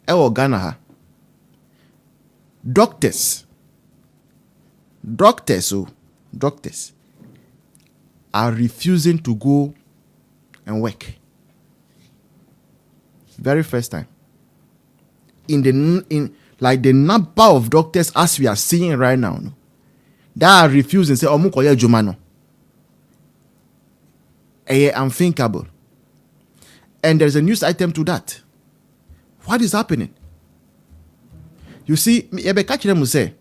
Ghana ha. Doctors are refusing to go and work. Very first time. In the number of doctors as we are seeing right now, no, that are refusing, say, Omukoye Jumano. Unthinkable. And there's a news item to that. What is happening? You see, say,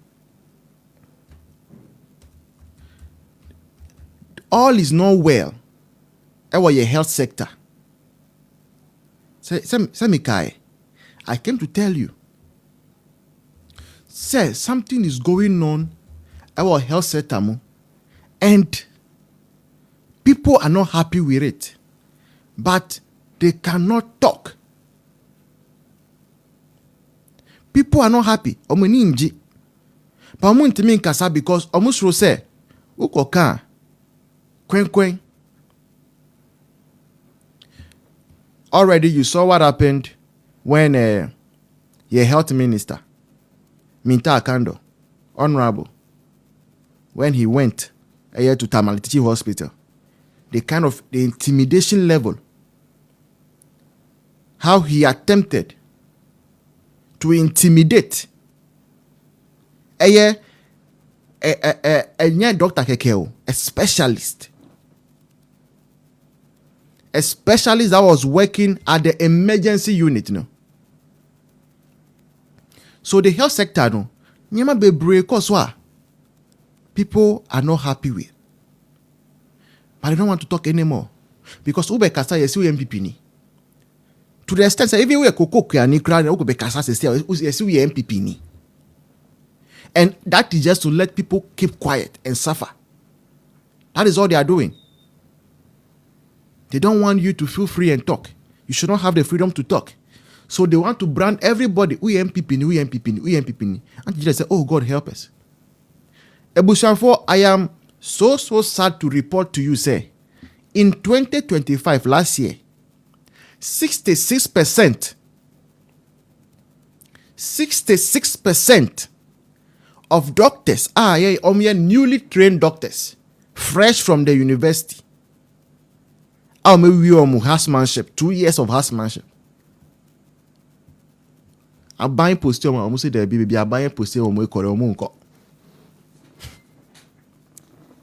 all is not well. Your health sector. Say, I came to tell you. Say, something is going on our health sector, and people are not happy with it. But they cannot talk. People are not happy. Omuninji. But omuntimi nkasa because omusro say, ukoka, kwen. Already you saw what happened when your health minister, Minta Akandoh, honorable, when he went to Tamalitichi Hospital, the intimidation level, how he attempted to intimidate a doctor kekeo, a specialist that was working at the emergency unit, no. So the health sector, no, nyama bebre koswa, people are not happy with, but they don't want to talk anymore because ube kasa yesi MPP ni. To the extent that even we koko kuyani crowd ube kasa yesi we MPP ni, and that is just to let people keep quiet and suffer. That is all they are doing. They don't want you to feel free and talk. You should not have the freedom to talk. So they want to brand everybody. We MPP. And you just say, oh, God help us. Ebushanfo, I am so sad to report to you, say, in 2025, last year, 66% of doctors are newly trained doctors, fresh from the university. Housemanship, 2 years of housemanship. I buy post almost say the baby, I buy post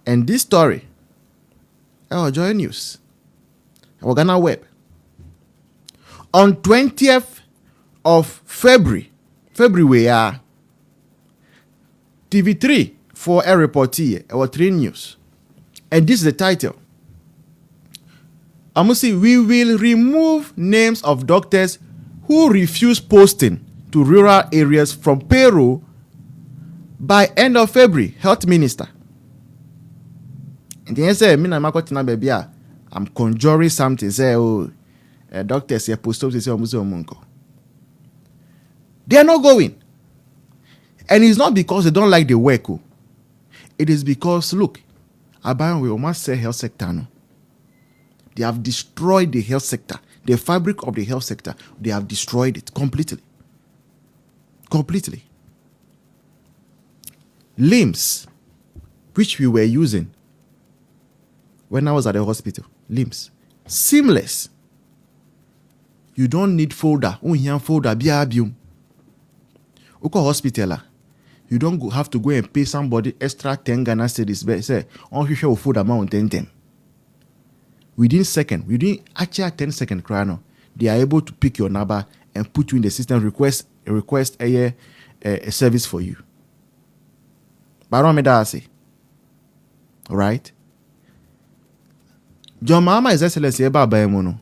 and this story, Joy News, Ghana Web, on 20th of February, TV3 for a report here, our 3 news, and this is the title. We will remove names of doctors who refuse posting to rural areas from payroll by end of February. Health Minister. And then say, I'm conjuring something. Say, doctors here post up. They are not going. And it's not because they don't like the work. It is because, look, we must say health sector. No? They have destroyed the health sector. The fabric of the health sector, they have destroyed it completely. Limbs, which we were using when I was at the hospital. Limbs. Seamless. You don't need folder. Uko hospital. You don't have to go and pay somebody extra 10 Ghana cedis. Say, on you folder amount 10. Within 10 seconds, they are able to pick your number and put you in the system, request a service for you. All right? John Mama is excellency about Bayamono.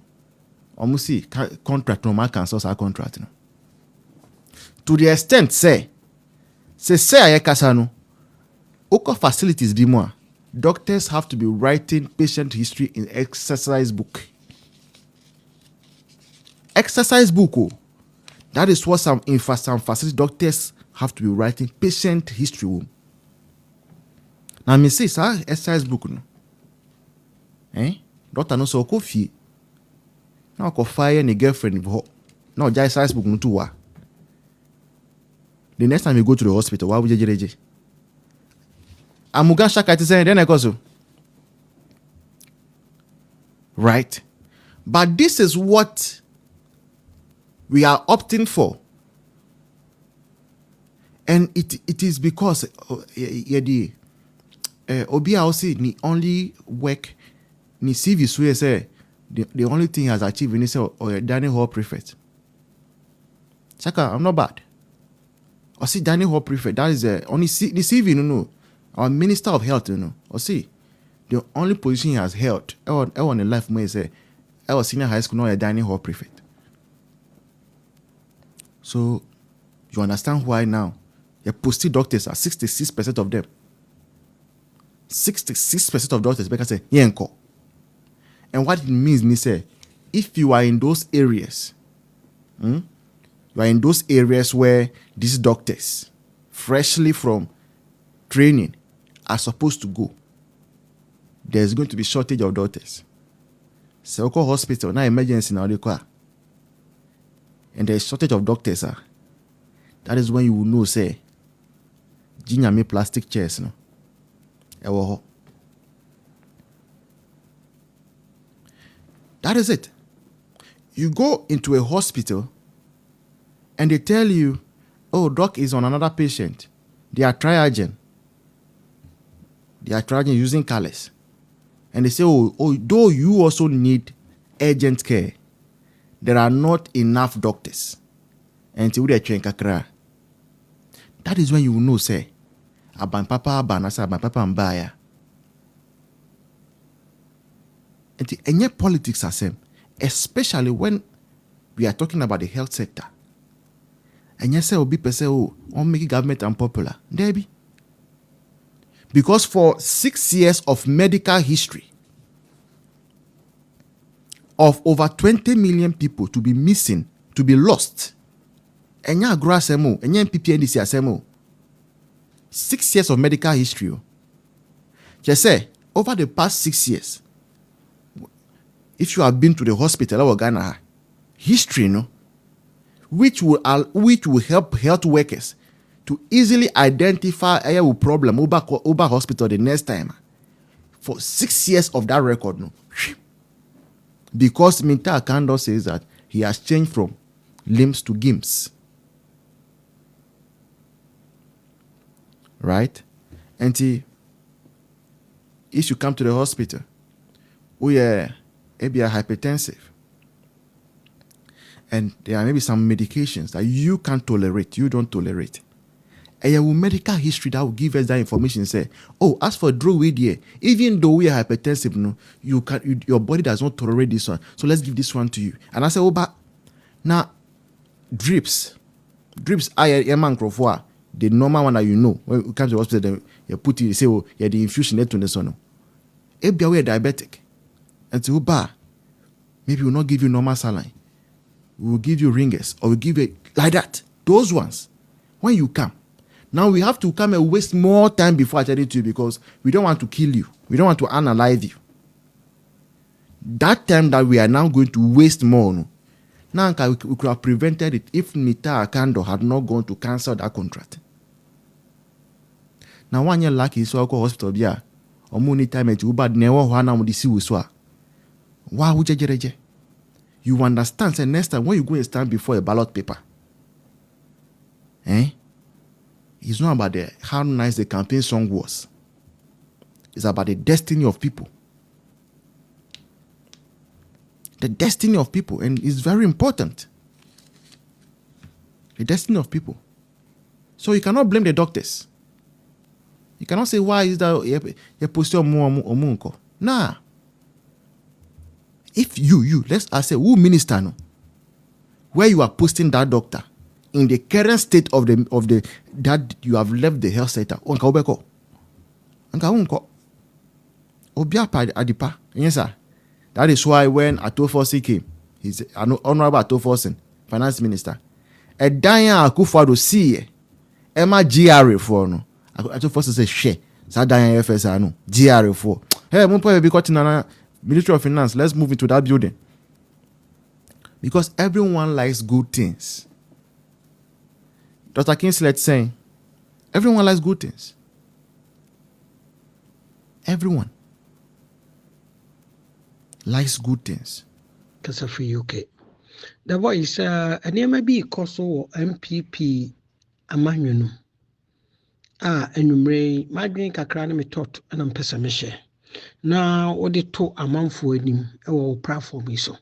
Almost see contract no man cancels our contract. No? To the extent say Ayekasano, Oko facilities be more. Doctors have to be writing patient history in exercise book. Exercise book. Oh. That is what some facility doctors have to be writing patient history. Oh. Now, me say, sir, exercise book. No. Doctor no so coffee. Now, ko fire ni girlfriend. Now, exercise book no too. the next time you go to the hospital, why would you jeje? Amuga shaka iti saying then I go so. Right? But this is what we are opting for. And it is because obi also ni only work ni CV so say the only thing he has achieved in say or Danny Hall prefect. Saka, I'm not bad. Or see Danny Hall prefect, that is only the CV, no. Our Minister of Health, Or see the only position he has held on the life may say I was senior high school, not a Danny Hall prefect. So you understand why now your posted doctors are 66% of them. 66% of doctors because say yenko. And what it means say if you are in those areas, you are in those areas where these doctors freshly from training are supposed to go, there's going to be shortage of doctors. So hospital now emergency now they call. And there's shortage of doctors. That is when you will know say Jinya me plastic chairs no. That is it. You go into a hospital and they tell you, oh, doc is on another patient. They are triaging. They are triaging using callus. And they say, oh, though you also need urgent care, there are not enough doctors. Until they train kakra. That is when you will know, say, aban papa mbaya. And any politics are same, especially when we are talking about the health sector. And you say, obi pe say, oh, on make government unpopular. There be. Because for 6 years of medical history, of over 20 million people to be missing, to be lost, and ya grass emo, and ya PPNDC asemo. 6 years of medical history. Just say, over the past 6 years, if you have been to the hospital or Ghana, history, no, which will help health workers to easily identify a problem over hospital the next time. For 6 years of that record, no, because Minta Akandoh says that he has changed from limbs to gims. Right? And if you come to the hospital, we are maybe hypertensive, and there are maybe some medications that you can't tolerate, you don't tolerate. And your medical history that will give us that information say, oh, as for drug here, even though we are hypertensive, no, your body does not tolerate this one, so let's give this one to you. And I say, oh, but now drips, I am the normal one that you know. When you come to the hospital, you put it, you say, oh, yeah, the infusion net to the son. If you are diabetic, and say, oh, maybe we'll not give you normal saline. We will give you ringers, or we'll give you like that. Those ones, when you come. Now we have to come and waste more time before I tell it to you because we don't want to kill you. We don't want to analyze you. That time that we are now going to waste more, no? Now we could have prevented it if Nita Akandoh had not gone to cancel that contract. Now 1 year lucky so I go hospital bia. Omu time at Uba never wana mudisi uswa. Why would you? You understand? Say next time when you go and stand before a ballot paper, it's not about how nice the campaign song was. It's about the destiny of people. The destiny of people, and it's very important. The destiny of people. So you cannot blame the doctors. You cannot say why is that you posted omunko. Nah. If you let's say who minister no, where you are posting that doctor in the current state of the that you have left the health sector, onka ubeko. Onka unko. Obiapa adipa. Yes, sir. That is why when Atofosi came, he's honorable Atofosi, finance minister. A Diane Akufo-Addo see Emma GRA for no. Atofosi say share. Sa Diane FSR no GRA for. Hey, mo po be got in Ministry of Finance. Let's move into that building. Because everyone likes good things. Dr. Kinslet saying, everyone likes good things. Everyone likes good things. Because of UK. The voice, and there may be Koso MPP Amanyunu. Enumere, my drink kakra me tot and I'm pessimistic. Now, what the two amount for him, our platform is so.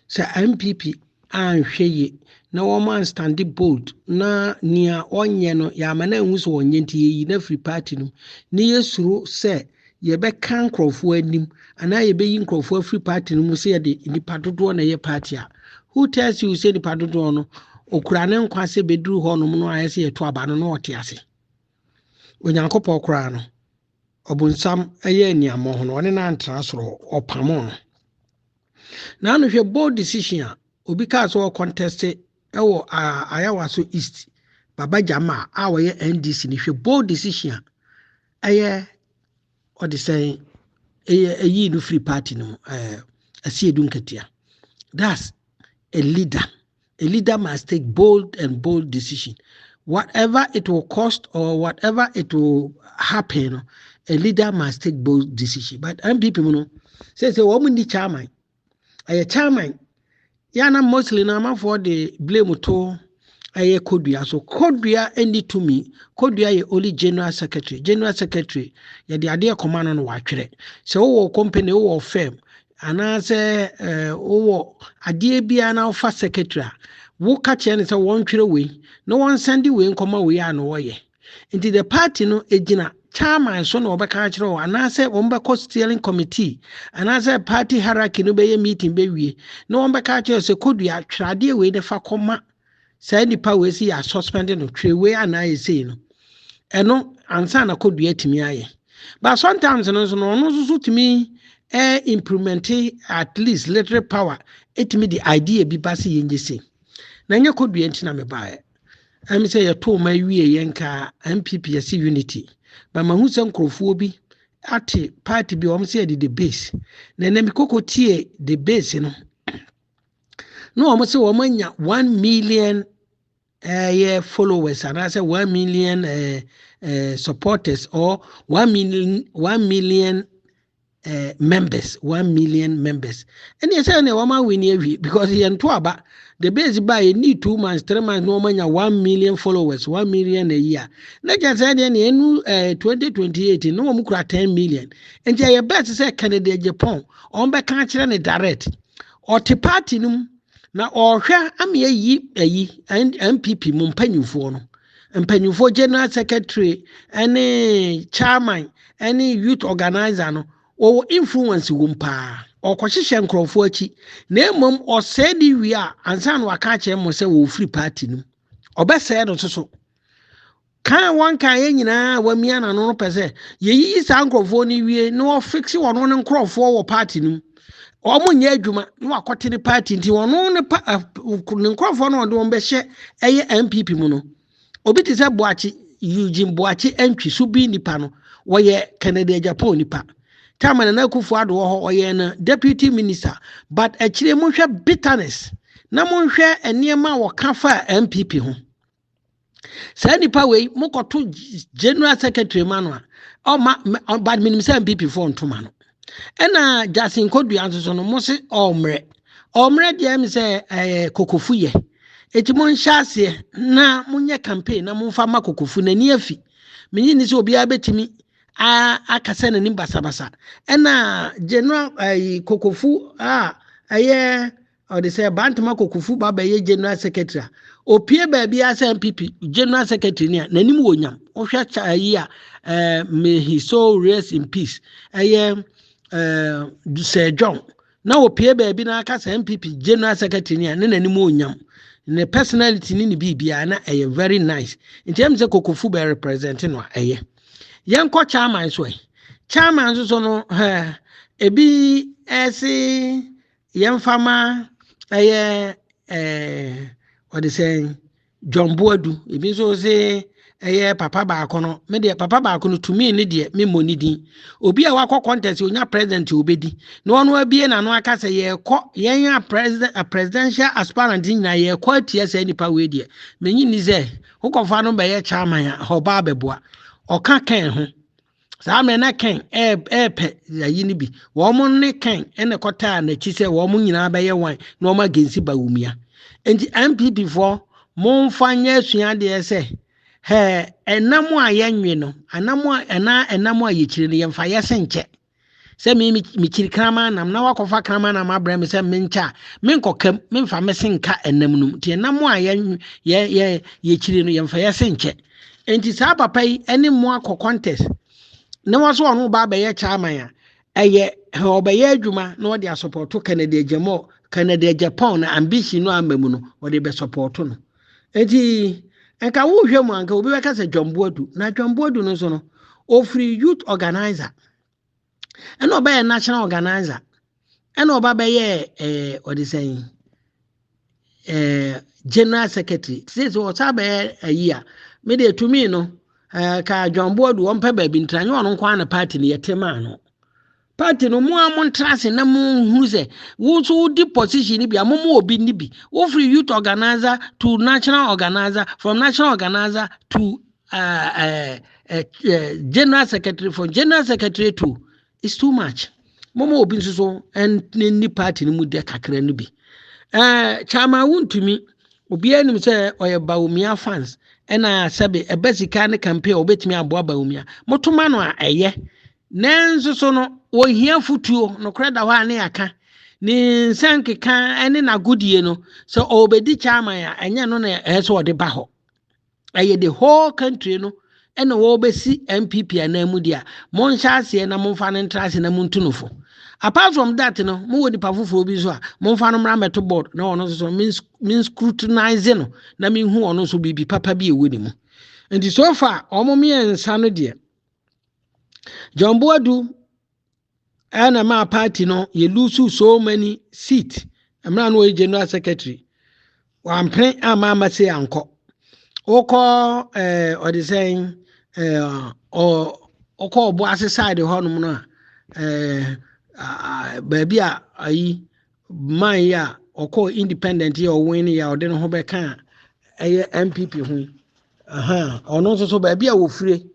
Sir MPP, and she na woman standing bold na near onye no yamana nwuso onye nti yi na free party no ne yesuro se ye be kan krofo anim ana ye be yin krofo free party no mu se ye de nipa dodo na ye party a who tells you say nipa dodo no okura ne nkwa se beduru ho no no ayese ye to aba no no ote ase onyankopɔ okura no obunsam eye aniamo ho no one na antra soro opamo no na no hwe bold decision a obi ka so contest ewo ayawaso east baba jama a woye NDC ni hwe bold decision aye o de say eyi no free party no asiedu nkatia. That's a leader. A leader must take bold decision. Whatever it will cost or whatever it will happen, a leader must take bold decision. But MPP no say woman di chairman a chairman yana mostly na man for the blame to aye kodua. So kodua endi to me kodua ye only general secretary ye the idea command no watwere so wo company wo firm ana say wo ade bia na fa secretary wo ka che ne say won twere we no one send we nkoma we ya no wo ye nti the party no egina chairman so no obeka kire wo ana say wo mbeko steering committee ana say party hierarchy no be ye meeting be wie no one beka kire say kodua twrade we ne fa koma say nipa we si ya suspended no twe we ana ye say no eno ansa na kodua timi aye but sometimes no so no so timi implement at least literal power etimi the idea bi ba se yenje say na nya kodua ntina me baaye am say ya to ma wie yenka MPP yesi unity but mahu se nkrofo bi ate party bi om say the base na na mi kokotie the base no no om say om anya 1 million followers and I say 1 million supporters or 1 million members, 1 million members. And you say, "Wama win every because he and Tuaba the base buy need 2 months, 3 months, no money 1 million followers, 1 million a year. Not just any 2028, no mukra 10 million. And you bet say Canada, Japan, on back country direct or te party num na ohwe ame yi and MPP mo mpanyufo no mpanyufo general secretary any chairman any youth organizer no o influence wo mpa o kwahihye nkrofo achi na emom o say di wi a ansa no aka che mo say wo free party no obese no so kan wan kan ye nyina wa mia na no pese ye yi sa nkrofo ni wie no o fix wono ne nkrofo wo party no omo nya adwuma no akote ne party nti wono ne nkrofo no de won be hye eye MPP mu no obi ti se boachi Eugene boachi entwi so bi nipa no wo ye Canada Japan nipa Tamana na kufu ado ho oye na deputy minister but akire mo hwe bitterness na mo hwe eniema wo kafa MPP ho sa nipa we mo koto general secretary manwa o ma bad minimum MPP for ntoma no ena Jasin Kodua nso no mo se omre de am se kokofu ye eti mo nhase na mo nye campaign na mo fa ma kokofu na ni afi menyi ni se obi abetimi akasa na ni basabasa ena general kokofu aye or they say bantama kokofu baba ye general secretary opie ba bia say MPP general secretary ni na nim wonyam ohwa cha yi may his soul rest in peace aye Sir John na opie ba bi na akasa MPP general secretary ni na nim wonyam ne personality ni bibia na aye very nice in terms of kokofu be representing no aye yanko chairman so chairman so no ebi esi yemfama what they say John Boadu ebi so say papa baako no me de papa baako no to me ne de me moni din obi a wakɔ contest onya president obedi na ɔno abie na no aka sɛ yɛkɔ yɛnya presidential aspirant nyina yɛkɔ atia sɛ nipa we de menyi ni sɛ wokɔfa no bɛyɛ chairman a ɔba abɛboa ɔka kan ho saa me na kan pɛ yayi ni bi wɔn ne kan ɛna kɔta na chi sɛ wɔn nyinaa bɛyɛ wan na wɔn agensi bawumia enti MPP for momfa nyɛ asua deɛ sɛ enam a yɛnwe no enam a yɛkyiri no yɛmfa yɛsenkyɛ sɛ me kyiri krama nam na wakɔfa krama nam abrɛ me sɛ menkyɛ menkɔkam memfa mesenka enam no nti enam a yɛkyiri no yɛmfa yɛsenkyɛ enti saa papa yi ɛne mo akɔ contest na waso ɔno ba bɛyɛ chairman a ɛyɛ ɔbɛyɛ adwuma na wɔde asupporto Canada Japan na ambition no amamu no wɔde bɛ supporto no enti enka wo hwɛ mu anka obi bɛka sɛ John Boadu na John Boadu no so no ofri youth organizer ɛna ɔbɛyɛ national organizer ɛna ɔba bɛyɛ ɔde sɛn general secretary says ɔsa bɛyɛ ayi a me de to me no ka John Boadu ɔmpɛ baabi ntranyo ɔno nkwa na party ne yɛtema no party no mo amontrase na mo hu sɛ wo so di position ni bi amomo obi ni bi wo free youth organizer to national organizer from national organizer to general secretary from general secretary to it's too much momo obi so and ni party ni mu de kakra ni bi chama wuntumi obi anim sɛ ɔyɛ Bawumia fans ɛna sɛbe ebesika ne campaign obetumi aboa Bawumia motoma no a ɛyɛ nanso so no ohia futuo no kreda hɔ ane aka ni nsankeka ene na godie no so obedi chairman a enye no na ɛso ɔde ba hɔ ɛyɛ the whole country no ɛna wo besi MPP anamu dia mon hyase na monfa ne ntrase na montunofo apart from that no mo wodi pa foforo bi so a monfa no mra meto board na ɔno so mean scrutinize no na me hu ɔno so bibi papa bi ewo ni mu nti so far ɔmo me ensa no de John Boadu and my party no you lose so many seats. I'm not no general secretary. One print a mama say uncle. Oko or the saying or call boss side the honor baby I my ya or call independent or win ya or then hobe can MPP who or not so baby I will free.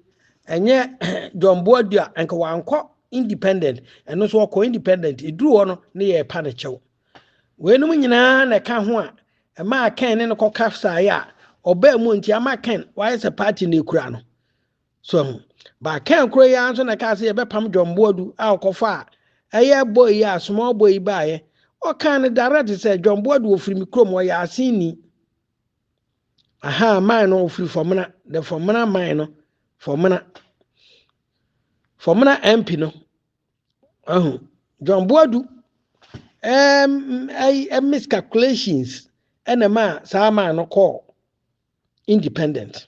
And yet John Boadu and Kawanko independent and no so independent it drew on near panicho when we na ka ho a ma kan ne ko kafsa ya oba mu nti ama kan why is a party ne kura no so ba kan kura ya so na ka se be pam John Boadu a kofa eye boy ya small boy baaye o kan direct say John Boadu ofiri mi krom o ya asini aha man no ofiri fomna the fomna man no fomna MP no John Boadu miscalculations and ma sama no call independent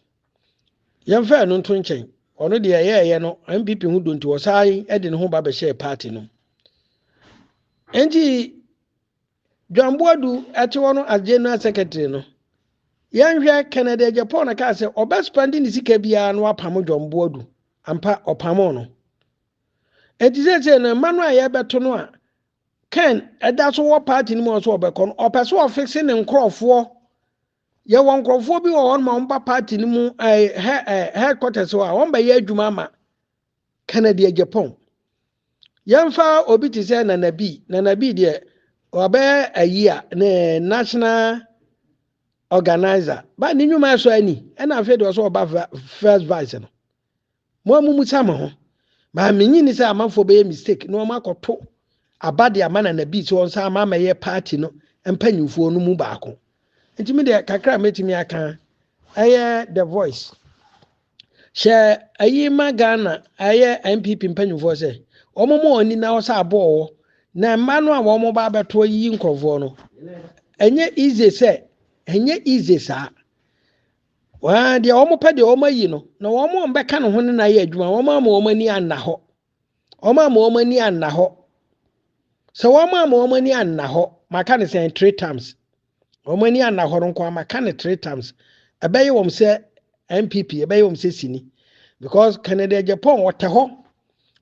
yamfa no nto nchen ono de ye no MPP hu do nti osai e de ne ho ba be share party no enti John Boadu ati wono as general secretary no yanhwe Canada Japan na ka se obaspandi ni sika bia no apam John Boadu ampa opamo no enti se na manu aye beto no a Ken eda so wo party ni mo so obekọ no opeso ofixing ne nkrofo ye won nkrofo bi wo ma mba party ni mu headquarters wa won ba ye adwuma ma Canada Japan yemfa obi ti se na nabi de oba ayi a na national organizer ba ni nyuma so ani na afi de so oba first vice no mo amumu sama ho ma menyi ni se amafo be mistake no makoto abade amana na bi so nsa ama ye party no empanyimfo no mu baako ntimi de kakra metimi aka aye the voice she ayi magana aye MPP empanyimfo se omomo oni na wo sa abo na manu a wo mo ba beto yi nkrofo no enye easy sa wa de omo pa de omo yi no na wo mo mbeka no ho na ye adwuma wo ma mo ni anna ho ni anna ho so wo ni anna ho maka ne say 3 times wo ni anna ho nko maka ne 3 times abaye wom se MPP ebeyom sesini because Canada Japan wataho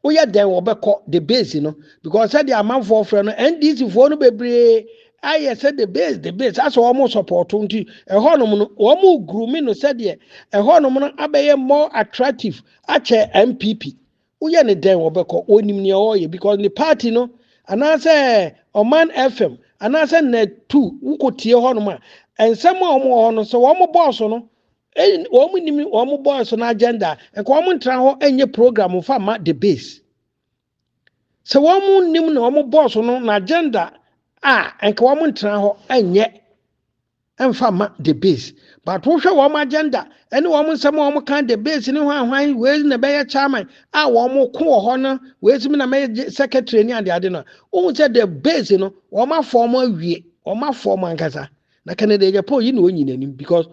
oya den wobekọ the base no because said the amanfo frɛ no NDC fo no bebre ayɛ said the base as wɔn support nti ɛhɔnom no wɔn groom no said the ɛhɔnom no abɛyɛ more attractive akyɛ MPP oya ne den wobekọ onim ne ɔyɛ because the party no anase Oman FM anase net 2 wukotie hɔnom a ensɛm a wɔn wɔ no so wɔn boss no wɔn nim wɔn boss no agenda nka wɔn ntra hɔ enye program fa ma the base so wɔn nim na wɔn boss no na agenda a nka wɔn ntra hɔ enye emfa ma the base but wohwɛ wɔn agenda ɛne wɔn nsɛm a wɔn kan the base ne hwan wei na bɛyɛ chairman a wɔn ko wɔ hɔ no wei sim na bɛyɛ secretary ne ade no wɔn sɛ the base no wɔn afɔm awie wɔn afɔm ankasa na Canada Japan yi na wɔn nyinanim because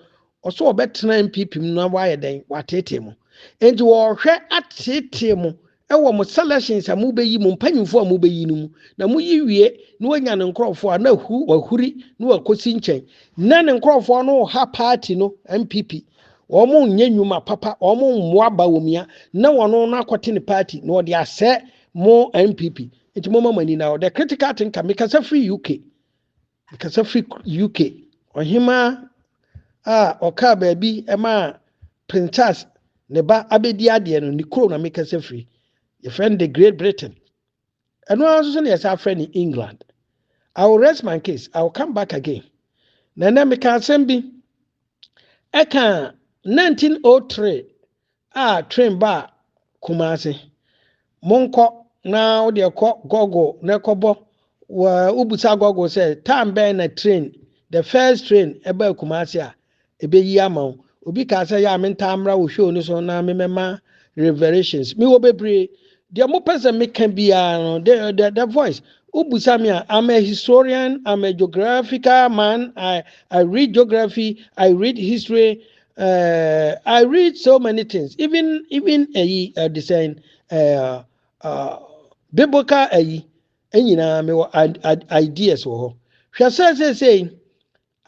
ɔso ɔbɛtena MPP mu na wayɛ den watete mu enti wɔhwɛ atete mu ɛwɔ mo selections a mo bɛyi mo mpanyimfo a mo bɛyi no mu na mo yi wie na wɔnya ne nkrɔfo a na wahuri na wakosi nkyɛn na ne nkrɔfo no ha party no MPP wɔn nyɛ nnwuma papa wɔn mmoa ba wɔmia na wɔn no akɔte ne party na wɔde asɛ mo MPP enti mo mama ni na the critical thing ka mekasa free UK mekasa free UK ɔhema oka baabi ema princess ne ba abedi ade no ni kro na make say free your friend the Great Britain and also say yes our friend in England. I will rest my case. I will come back again. Na me kan sembi eka 1903 train ba Kumasi monko na ode ekọ gogo na ekobo wa ubusa gogo say time ben na train the first train eba Kumasi a ebeyi ama obi ka say ya mentamra wo hwe oni so na memema revelations mi wo bebre de mo pese me kan bia no the voice ubusamia I'm a historian, I'm a geographical man, I read geography, I read history, I read so many things, even a design biblical nyina me ideas wo hwa say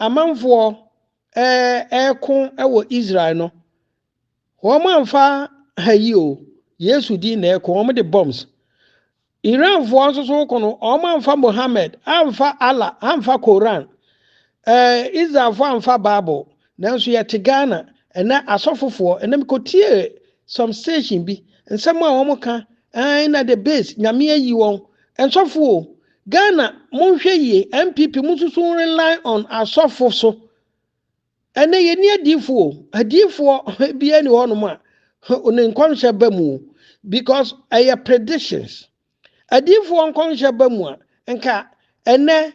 amanfo ɛko ɛwɔ Israel no wɔn amfa hayi o Yesu di na ɛko wɔn de bombs Iran for also so kono ọma amfa Muhammad amfa Allah amfa Quran Israel for amfa Bible nanso ye te Ghana ena asofofo ena mikotie some station bi nsɛm a wɔn ka na the base nyame ayi wɔn nsɔfo Ghana monhwɛ yie MPP mususu rely on asofo so ena ye ni adifo bi ani hɔ no ma one nkɔnhyɛ ba mu because aye predictions adifo nkɔnhyɛ ba mu a nka ene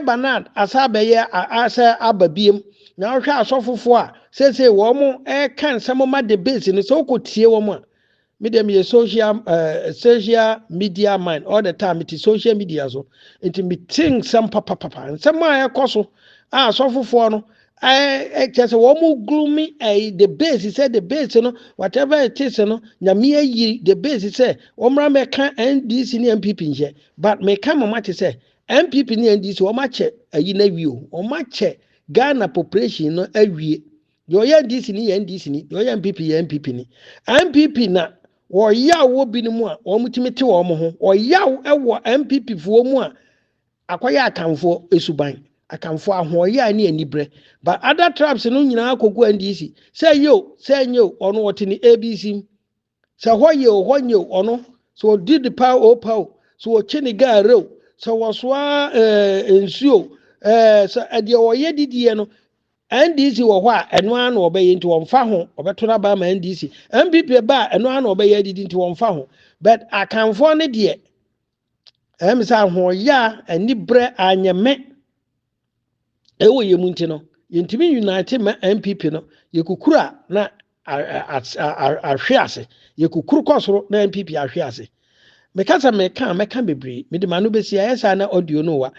Bernard asabeye asa ababiem na hwɛ asofofo a sese wɔn kan nsɛm ma the base no so kotie wɔn a me dem ye social media mind all the time it is social media so it me think some papa nsɛm a ɛkɔ a asofofo no just wɔn gloomy the base said the base no whatever it is no nyame ayi the base say wɔn meka NDC ni MPP nhyɛ but meka mama te say MPP ni NDC wɔn akyɛ ayi na wie o wɔn akyɛ Ghana population no awie yɛ NDC ni NDC ni yɛ MPP ni MPP na wɔyaw wɔ bi no mu a wɔn timi te wɔn ho wɔyaw ɛwɔ MPP fo mu a akɔyɛ akanfo esuban akamfo ahoye ani anibre but other tribes no nyina akogu NDC say yo ono wote ni ABC say hoye ono so did the power so o chini garo so waswa ensuo so ade oye didie no NDC wo hɔ a eno an obeye nti wonfa ho obeto na ba ma NDC MPP ba eno an obeye didi nti wonfa ho but akamfo ne de say ahoye anibre anyeme ewo ye munti no yentimi unite ma MPP no yekukura na ahwe ase yekukuru kosoro na MPP ahwe ase meka bebre me de manu besi ayesa na audio no wa